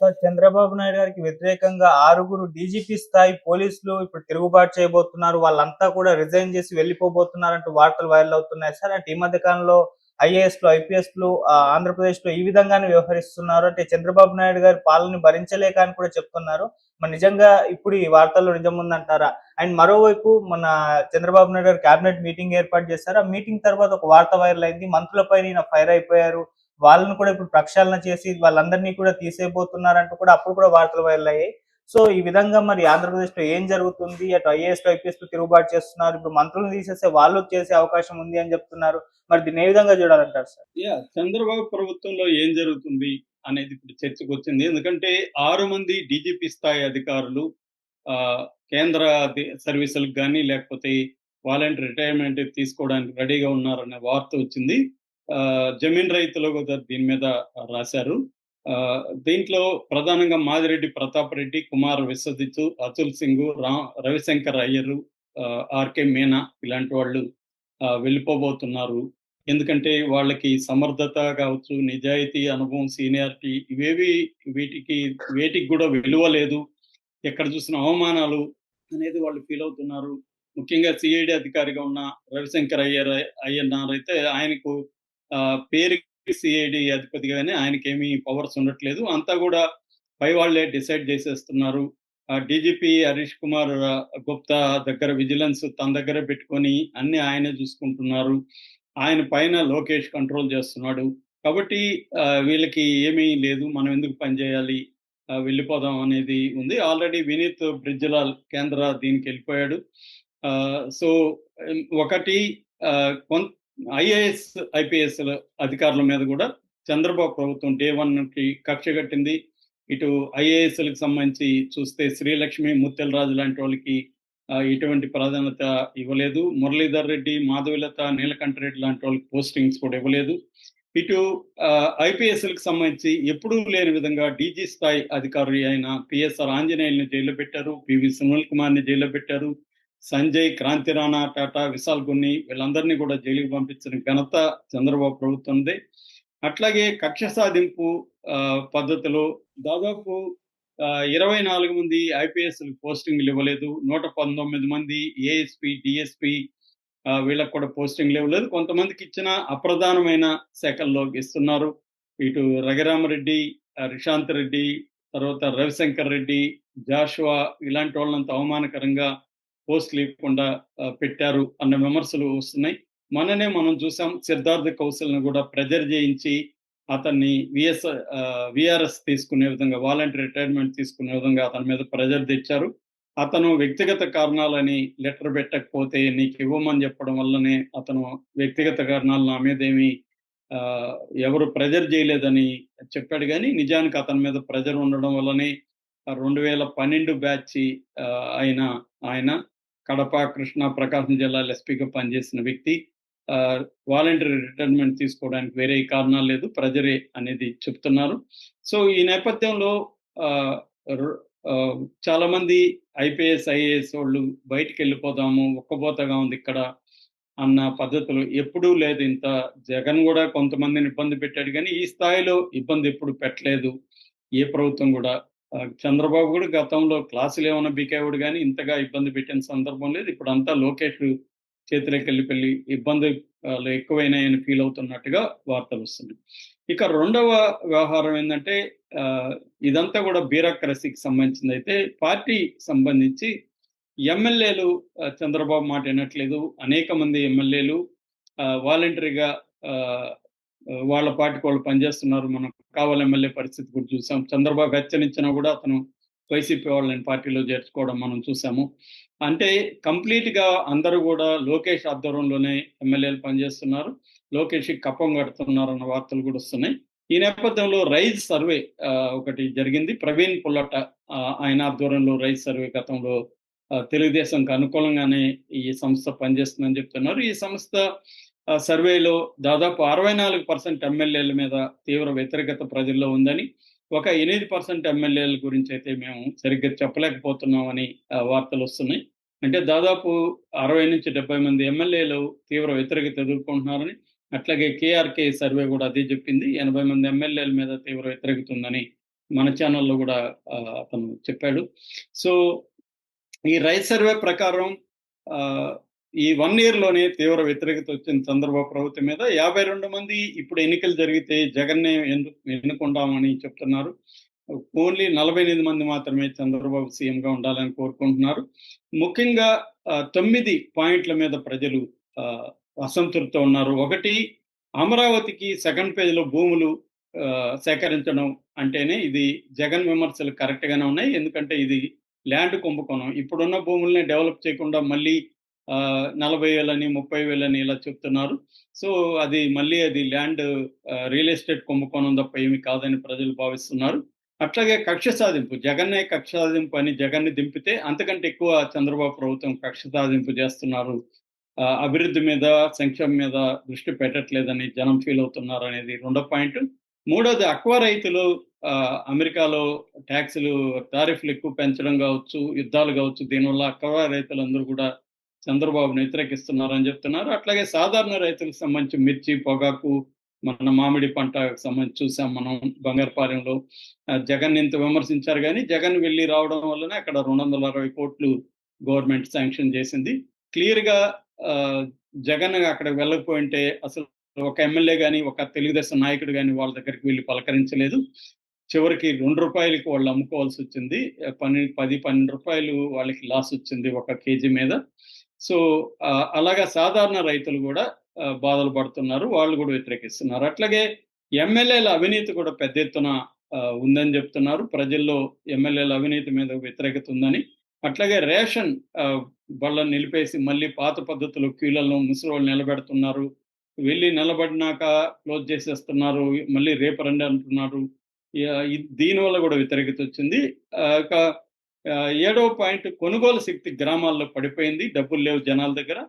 So, Chandrababu Naidu గారికి వ్యతిరేకంగా 6 DGP స్థాయి పోలీసులు ఇప్పుడు తిరుగుబాటు చేయబోతున్నారు. వాళ్ళంతా కూడా రిజైన్ చేసి వెళ్ళిపోబోతున్నారంటూ వార్తలు వైరల్ అవుతున్నాయి సార్. అంటే ఈ మధ్య కాలంలో ఐఏఎస్‌లు, ఐపీఎస్‌లు ఆంధ్రప్రదేశ్‌లో ఈ విధంగానే వ్యవహరిస్తున్నారు. అంటే చంద్రబాబు నాయుడు గారి పాలనని భరించలేక అని కూడా చెప్తున్నారు. మరి నిజంగా ఇప్పుడు ఈ వార్తల్లో నిజం ఉందంటారా? అండ్ మరోవైపు మన చంద్రబాబు నాయుడు గారు క్యాబినెట్ మీటింగ్ ఏర్పాటు చేశారు. ఆ మీటింగ్ తర్వాత ఒక వార్త వైరల్ అయింది. మంత్రులపైన ఈయన ఫైర్ అయిపోయారు. వాళ్ళని కూడా ఇప్పుడు ప్రక్షాళన చేసి వాళ్ళందరినీ కూడా తీసేయబోతున్నారంటూ కూడా అప్పుడు కూడా వార్తలు వైరల్ అయ్యాయి. సో, ఈ విధంగా మరి ఆంధ్రప్రదేశ్‌లో ఏం జరుగుతుంది? అటు ఐఏఎస్‌లు, ఐపీఎస్‌లు తిరుగుబాటు చేస్తున్నారు. ఇప్పుడు మంత్రులను తీసేస్తే వాళ్ళు చేసే అవకాశం ఉంది అని చెప్తున్నారు. మరి దీన్ని ఏ విధంగా చూడాలంటారు సార్? చంద్రబాబు ప్రభుత్వంలో ఏం జరుగుతుంది అనేది ఇప్పుడు చర్చకొచ్చింది. ఎందుకంటే 6 మంది డీజీపీ స్థాయి అధికారులు కేంద్ర సర్వీసులకు గాని, లేకపోతే వాలంటరీ రిటైర్మెంట్ తీసుకోవడానికి రెడీగా ఉన్నారనే వార్త వచ్చింది. జమీన్ రైతులు కూడా దీని మీద రాశారు. దీంట్లో ప్రధానంగా మాదిరెడ్డి ప్రతాప్ రెడ్డి, కుమార్ విశ్వజిత్, అతుల్ సింగ్, రవిశంకర్ అయ్యర్, ఆర్‌కే మీనా ఇలాంటి వాళ్ళు వెళ్ళిపోబోతున్నారు. ఎందుకంటే వాళ్ళకి సమర్థత కావచ్చు, నిజాయితీ, అనుభవం, సీనియారిటీ ఇవేవి వేటికి గూడా విలువ లేదు. ఎక్కడ చూసినా అవమానాలు అనేది వాళ్ళు ఫీల్ అవుతున్నారు. ముఖ్యంగా సీఐడీ అధికారిగా ఉన్న రవిశంకర్ అయ్యన్నార్ అయితే ఆయనకు పేరుకి సీఐడీ అధిపతి గాని ఆయనకేమీ పవర్స్ ఉండట్లేదు. అంతా గూడా పై వాళ్ళే డిసైడ్ చేసేస్తున్నారు. డీజీపీ హరీష్ కుమార్ గుప్తా దగ్గర విజిలెన్స్ తన దగ్గరే పెట్టుకొని అన్నీ ఆయనే చూసుకుంటున్నారు. ఆయన పైన లోకేష్ కంట్రోల్ చేస్తున్నాడు. కాబట్టి వీళ్ళకి ఏమీ లేదు. మనం ఎందుకు పని చేయాలి? వెళ్ళిపోదాం అనేది ఉంది. ఆల్రెడీ వినీత్ బ్రిజ్‌లాల్ కేంద్ర దీనికెళ్ళిపోయాడు. సో, ఒకటి కొం ఐఏఎస్, ఐపీఎస్‌ల అధికారుల మీద గూడా చంద్రబాబు ప్రభుత్వం డే 1కి కక్ష కట్టింది. ఇటు ఐఏఎస్‌లకి సంబంధించి చూస్తే శ్రీలక్ష్మి, ముత్యాలరాజు లాంటి వాళ్ళకి ఎటువంటి ప్రాధాన్యత ఇవ్వలేదు. మురళీధర్ రెడ్డి, మాధవీలత, నీలకంఠ రెడ్డి లాంటి వాళ్ళకి పోస్టింగ్స్ కూడా ఇవ్వలేదు. ఇటు ఐపీఎస్‌లకి సంబంధించి ఎప్పుడూ లేని విధంగా డీజీ స్థాయి అధికారి అయిన పిఎస్ఆర్ ఆంజనేయుల్ని జైల్లో పెట్టారు. పివి సునీల్ కుమార్‌ని జైల్లో పెట్టారు. సంజయ్, క్రాంతి రాణా, టాటా, విశాల్ గున్ని వీళ్ళందరినీ కూడా జైలుకి పంపించిన ఘనత చంద్రబాబు ప్రభుత్వందే. అట్లాగే కక్ష సాధింపు పద్ధతిలో దాదాపు 24 మంది ఐపీఎస్‌లకు పోస్టింగ్‌లు ఇవ్వలేదు. 119 మంది ఏఎస్పీ, డీఎస్పీ వీళ్ళకి కూడా పోస్టింగ్‌లు ఇవ్వలేదు. కొంతమందికి ఇచ్చిన అప్రధానమైన శాఖల్లో ఇస్తున్నారు. ఇటు రఘురామరెడ్డి, రిషాంత్ రెడ్డి, తర్వాత రవిశంకర్ రెడ్డి, జాషువా ఇలాంటి వాళ్ళంత అవమానకరంగా పోస్టులు ఇవ్వకుండా పెట్టారు అన్న విమర్శలు వస్తున్నాయి. మొన్ననే మనం చూసాం సిద్ధార్థ్ కౌశల్‌ని కూడా ప్రెజర్ చేయించి అతన్ని వీఆర్ఎస్ తీసుకునే విధంగా వాలంటరీ రిటైర్మెంట్ తీసుకునే విధంగా అతని మీద ప్రెజర్ తెచ్చారు. అతను వ్యక్తిగత కారణాలని లెటర్ పెట్టకపోతే నీకివ్వమని చెప్పడం వల్లనే అతను వ్యక్తిగత కారణాలు నా మీదేమి ఎవరు ప్రెజర్ చేయలేదని చెప్పాడు గానీ, నిజానికి అతని మీద ప్రెజర్ ఉండడం వల్లనే 2012 బ్యాచ్ ఆయన కడప, కృష్ణా, ప్రకాశం జిల్లాలో ఎస్పీగా పనిచేసిన వ్యక్తి. వాలంటరీ రిటైర్మెంట్ తీసుకోవడానికి వేరే కారణాలు లేదు. ప్రెజరే అనేది చెప్తున్నారు. సో, ఈ నేపథ్యంలో ఆహ్, రు చాలామంది ఐపీఎస్, ఐఏఎస్ వాళ్ళు బయటికెళ్ళిపోదాము, ఉక్కబోతగా ఉందిక్కడ అన్న పద్ధతులు ఎప్పుడూ లేదు. జగన్ గూడా కొంతమందిని ఇబ్బంది పెట్టాడు గానీ, ఈ స్థాయిలో ఇబ్బంది ఎప్పుడు పెట్టలేదు. ఏ ప్రభుత్వం గూడా. చంద్రబాబు గూడా గతంలో క్లాసులేమన్నా బీకేవాడు గానీ, ఇంతగా ఇబ్బంది పెట్టిన సందర్భం లేదు. ఇప్పుడంతా లోకేష్ చేతిలోకెళ్ళి ఇబ్బందులు ఎక్కువైనాయని ఫీల్ అవుతున్నట్టుగా వార్తలొస్తున్నాయి. ఇక రెండవ వ్యవహారం ఏందంటే ఇదంతా గూడా బ్యూరోక్రసీకి సంబంధించిందయితే పార్టీ సంబంధించి ఎమ్మెల్యేలు చంద్రబాబు మాట వినట్లేదు. అనేక మంది ఎమ్మెల్యేలు వాలంటరీగా వాళ్ళ పార్టీకి వాళ్ళు పనిచేస్తున్నారు. మనం కావలి ఎమ్మెల్యే పరిస్థితి కూడా చూసాం. చంద్రబాబు హెచ్చరించినా గూడా అతను వైసీపీ వాళ్ళని పార్టీలో చేర్చుకోవడం మనం చూసాము. అంటే కంప్లీట్‌గా అందరూ గూడా లోకేష్ ఆధ్వర్యంలోనే ఎమ్మెల్యేలు పనిచేస్తున్నారు. లోకేష్‌కి కప్పం కడుతున్నారన్న వార్తలు గూడా వస్తున్నాయి. ఈ నేపథ్యంలో రైజ్ సర్వే ఒకటి జరిగింది. ప్రవీణ్ పుల్లట ఆయన ఆధ్వర్యంలో రైజ్ సర్వే గతంలో తెలుగుదేశంకి అనుకూలంగానే ఈ సంస్థ పనిచేస్తుందని చెప్తున్నారు. ఈ సంస్థ సర్వేలో దాదాపు 64% ఎమ్మెల్యేల మీద తీవ్ర వ్యతిరేకత ప్రజల్లో ఉందని, ఒక 8% ఎమ్మెల్యేల గురించైతే మేము సరిగ్గా చెప్పలేకపోతున్నామని వార్తలొస్తున్నాయి. అంటే దాదాపు 60-70 మంది ఎమ్మెల్యేలు తీవ్ర వ్యతిరేకత ఎదుర్కొంటున్నారని, అట్లాగే కేఆర్‌కే సర్వే గూడా అదే చెప్పింది. 80 మంది ఎమ్మెల్యేల మీద తీవ్ర వ్యతిరేకత ఉందని మన ఛానల్‌లో గూడా అతను చెప్పాడు. సో, ఈ రైతు సర్వే ప్రకారం ఆహ్, ఈ 1 ఇయర్‌లోనే తీవ్ర వ్యతిరేకత వచ్చింది చంద్రబాబు ప్రభుత్వం మీద. 52 మంది ఇప్పుడు ఎన్నికలు జరిగితే జగన్‌నే ఎన్నుకుంటామని చెప్తున్నారు. ఓన్లీ 48 మంది మాత్రమే చంద్రబాబు సీఎంగా ఉండాలని కోరుకుంటున్నారు. ముఖ్యంగా 9 పాయింట్ల మీద ప్రజలు ఆహ్, అసంతృప్తితో ఉన్నారు. ఒకటి, అమరావతికి సెకండ్ ఫేజ్‌లో భూములు సేకరించడం అంటేనే ఇది జగన్ విమర్శలు కరెక్ట్‌గానే ఉన్నాయి. ఎందుకంటే ఇది ల్యాండ్ కుంభకోణం. ఇప్పుడున్న భూముల్ని డెవలప్ చేయకుండా మళ్ళీ 40,000 30,000 ఇలా చెప్తున్నారు. సో, అది ల్యాండ్ రియల్ ఎస్టేట్ కుంభకోణం తప్ప ఏమి కాదని ప్రజలు భావిస్తున్నారు. అట్లాగే కక్ష సాధింపు. జగన్నే కక్ష సాధింపు అని జగన్‌ని దింపితే అంతకంటే ఎక్కువ చంద్రబాబు ప్రభుత్వం కక్ష సాధింపు చేస్తున్నారు. అభివృద్ధి మీద, సంక్షేమం మీద దృష్టి పెట్టట్లేదని జనం ఫీల్ అవుతున్నారనేది రెండో పాయింట్. మూడోది, అక్వా రైతులు అమెరికాలో టాక్సులు, టారిఫ్‌లు ఎక్కువ పెంచడం గావచ్చు, యుద్ధాలు గావచ్చు, దీనివల్ల అక్వా రైతులందరూ కూడా చంద్రబాబుని వ్యతిరేకిస్తున్నారని చెప్తున్నారు. అట్లాగే సాధారణ రైతులకు సంబంధించి మిర్చి, పొగాకు, మన మామిడి పంటకు సంబంధించి చూసాం మనం బంగారుపాలెంలో. జగన్ ఇంత విమర్శించారు గానీ, జగన్ వెళ్లి రావడం వల్లనే అక్కడ 260,00,00,000 గవర్నమెంట్ శాంక్షన్ చేసింది. క్లియర్‌గా జగన్ అక్కడికి వెళ్ళకపోయుంటే అసలు ఒక ఎమ్మెల్యే గాని, ఒక తెలుగుదేశం నాయకుడు గాని వాళ్ళ దగ్గరికి వెళ్లి పలకరించలేదు. చివరికి రూ. 2కి వాళ్ళు అమ్ముకోవాల్సొచ్చింది. 10, 12 రూపాయలు వాళ్ళకి లాస్ వచ్చింది ఒక కేజీ మీద. సో, అలాగా సాధారణ రైతులు గూడా బాధలు పడుతున్నారు. వాళ్ళు గూడా వ్యతిరేకిస్తున్నారు. అట్లాగే ఎమ్మెల్యేల అవినీతి కూడా పెద్ద ఎత్తున ఉందని జెప్తున్నారు. ప్రజల్లో ఎమ్మెల్యేల అవినీతి మీద వ్యతిరేకత ఉందని. అట్లాగే రేషన్ బళ్ళని నిలిపేసి మళ్ళీ పాత పద్ధతిలో క్యూలలో ముసలోళ్ళు నిలబెడుతున్నారు. వెళ్లి నిలబడినాక క్లోజ్ చేసేస్తున్నారు. మళ్ళీ రేపు రండి అంటున్నారు. దీనివల్ల గూడా వ్యతిరేకత వచ్చింది. ఇక ఏడవ పాయింట్, కొనుగోలు శక్తి గ్రామాల్లో పడిపోయింది. డబ్బులు లేవు జనాల దగ్గర.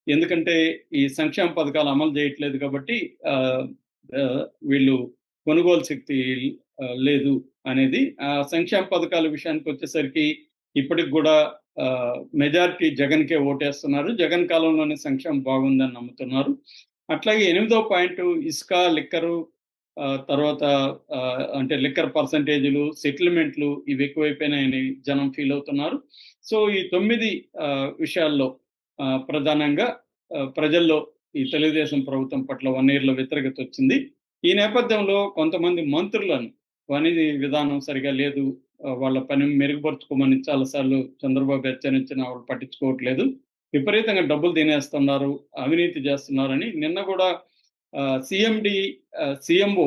ఎందుకంటే ఈ సంక్షేమ పథకాలు అమలు చేయట్లేదు కాబట్టి వీళ్ళు కొనుగోలు శక్తి లేదు అనేది. సంక్షేమ పథకాల విషయానికొచ్చేసరికి ఇప్పటికి గూడా మెజారిటీ జగన్‌కే ఓటేస్తున్నారు. జగన్ కాలంలోనే సంక్షేమం బాగుందని నమ్ముతున్నారు. అట్లాగే ఎనిమిదో పాయింట్, ఇసుక, లిక్కరు, తర్వాత అంటే లిక్కర్ పర్సెంటేజులు, సెటిల్మెంట్లు ఇవి ఎక్కువైపోయినాయని జనం ఫీల్ అవుతున్నారు. సో, ఈ 9 విషయాల్లో ప్రధానంగా ప్రజల్లో ఈ తెలుగుదేశం ప్రభుత్వం పట్ల 1 ఇయర్‌లో వ్యతిరేకత వచ్చింది. ఈ నేపథ్యంలో కొంతమంది మంత్రులను పని విధానం సరిగా లేదు, వాళ్ళ పని మెరుగుపరుచుకోమని చాలా సార్లు చంద్రబాబు హెచ్చరించినా వాళ్ళు పట్టించుకోవట్లేదు. విపరీతంగా డబ్బులు తినేస్తున్నారు, అవినీతి చేస్తున్నారని నిన్న గూడా సీఎంఓ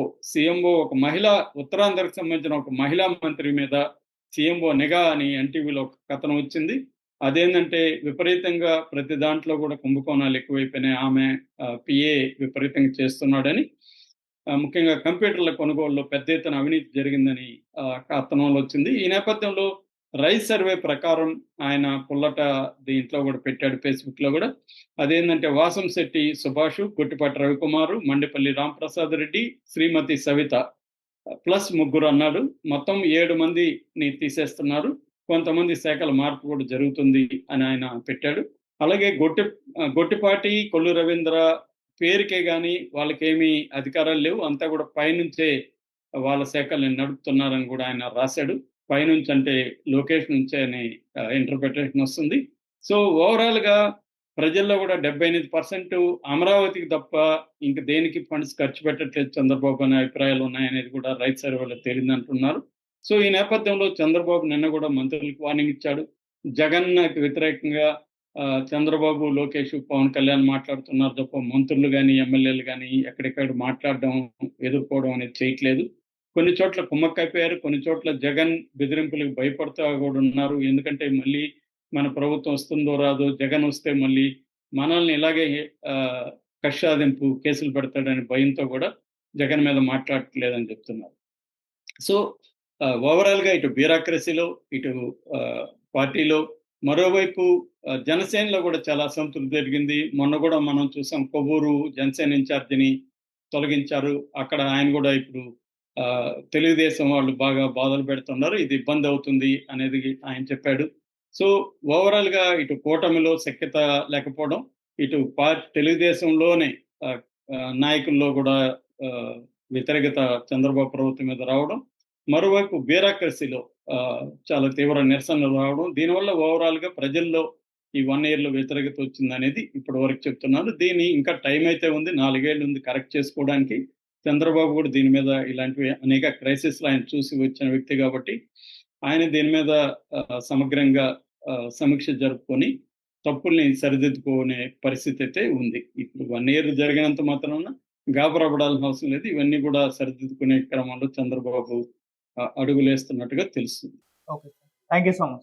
ఒక మహిళా, ఉత్తరాంధ్రకు సంబంధించిన ఒక మహిళా మంత్రి మీద సీఎంఓ నిఘా అని ఎన్‌టీవీలో ఒక కథనం వచ్చింది. అదేంటంటే విపరీతంగా ప్రతి దాంట్లో కూడా కుంభకోణాలు ఎక్కువైపోయినాయి. ఆమె పీఏ విపరీతంగా చేస్తున్నాడని, ముఖ్యంగా కంప్యూటర్ల కొనుగోలులో పెద్ద ఎత్తున అవినీతి జరిగిందని కథనంలో వచ్చింది. ఈ నేపథ్యంలో రైస్ సర్వే ప్రకారం ఆయన పుల్లట దీంట్లో కూడా పెట్టాడు, ఫేస్‌బుక్‌లో గూడా. అదేంటంటే వాసంశెట్టి సుభాష్, గొట్టిపాటి రవికుమారు, మండిపల్లి రాంప్రసాద్ రెడ్డి, శ్రీమతి సవిత ప్లస్ ముగ్గురు అన్నాడు. మొత్తం 7 మందిని తీసేస్తున్నారు. కొంతమంది శాఖల మార్పు కూడా జరుగుతుంది అని ఆయన పెట్టాడు. అలాగే గొట్టిపాటి, కొల్లు రవీంద్ర పేరుకే గాని వాళ్ళకేమీ అధికారాలు లేవు. అంతా కూడా పైనుంచే వాళ్ళ శాఖల్ని నడుపుతున్నారని కూడా ఆయన రాశాడు. పైనుంచి అంటే లోకేష్ నుంచే అని ఇంటర్‌ప్రిటేషన్ వస్తుంది. సో, ఓవరాల్‌గా ప్రజల్లో కూడా 78% అమరావతికి తప్ప ఇంక దేనికి ఫండ్స్ ఖర్చు పెట్టట్లేదు చంద్రబాబు అనే అభిప్రాయాలు ఉన్నాయనేది కూడా రైతు సర్వేలో తేలిందంటున్నారు. సో, ఈ నేపథ్యంలో చంద్రబాబు నిన్న కూడా మంత్రులకు వార్నింగ్ ఇచ్చాడు. జగన్‌కి వ్యతిరేకంగా చంద్రబాబు, లోకేష్, పవన్ కళ్యాణ్ మాట్లాడుతున్నారు తప్ప మంత్రులు గాని, ఎమ్మెల్యేలు గాని ఎక్కడిక్కడ మాట్లాడడం, ఎదుర్కోవడం అనేది చేయట్లేదు. కొన్ని చోట్ల కుమ్మక్కైపోయారు. కొన్ని చోట్ల జగన్ బెదిరింపులకు భయపడతా కూడా ఉన్నారు. ఎందుకంటే మళ్ళీ మన ప్రభుత్వం వస్తుందో రాదో, జగన్ వస్తే మళ్ళీ మనల్ని ఇలాగే కక్ష సాధింపు కేసులు పెడతాడనే భయంతో కూడా జగన్ మీద మాట్లాడట్లేదని చెప్తున్నారు. సో, ఓవరాల్‌గా ఇటు బ్యూరోక్రసీలో, ఇటు పార్టీలో, మరోవైపు జనసేనలో కూడా చాలా అసంతృప్తి జరిగింది. మొన్న కూడా మనం చూసాం, కొవ్వూరు జనసేన ఇన్ఛార్జిని తొలగించారు. అక్కడ ఆయన కూడా ఇప్పుడు తెలుగుదేశం వాళ్ళు బాగా బాధలు పెడుతున్నారు, ఇది ఇబ్బంది అవుతుంది అనేది ఆయన చెప్పాడు. సో, ఓవరాల్‌గా ఇటు కూటమిలో సఖ్యత లేకపోవడం, ఇటు తెలుగుదేశంలోనే నాయకుల్లో కూడా వ్యతిరేకత చంద్రబాబు ప్రభుత్వం మీద రావడం, మరోవైపు బ్యూరోక్రసీలో చాలా తీవ్ర నిరసనలు రావడం, దీనివల్ల ఓవరాల్‌గా ప్రజల్లో ఈ 1 ఇయర్‌లో వ్యతిరేకత వచ్చిందనేది ఇప్పటి వరకు చెప్తున్నారు. దీన్ని ఇంకా టైం అయితే ఉంది. 4 ఏళ్ళు ఉంది కరెక్ట్ చేసుకోవడానికి. చంద్రబాబు కూడా దీని మీద ఇలాంటివి అనేక క్రైసిస్‌లు ఆయన చూసి వచ్చిన వ్యక్తి కాబట్టి, ఆయన దీని మీద సమగ్రంగా సమీక్ష జరుపుకొని తప్పుల్ని సరిదిద్దుకునే పరిస్థితి అయితే ఉంది. ఇప్పుడు 1 ఇయర్ జరిగినంత మాత్రాన గాబరా పడాల్సిన అవసరం లేదు. ఇవన్నీ కూడా సరిదిద్దుకునే క్రమంలో చంద్రబాబు అడుగులేస్తున్నట్టుగా తెలుస్తుంది. Okay. Thank you so much.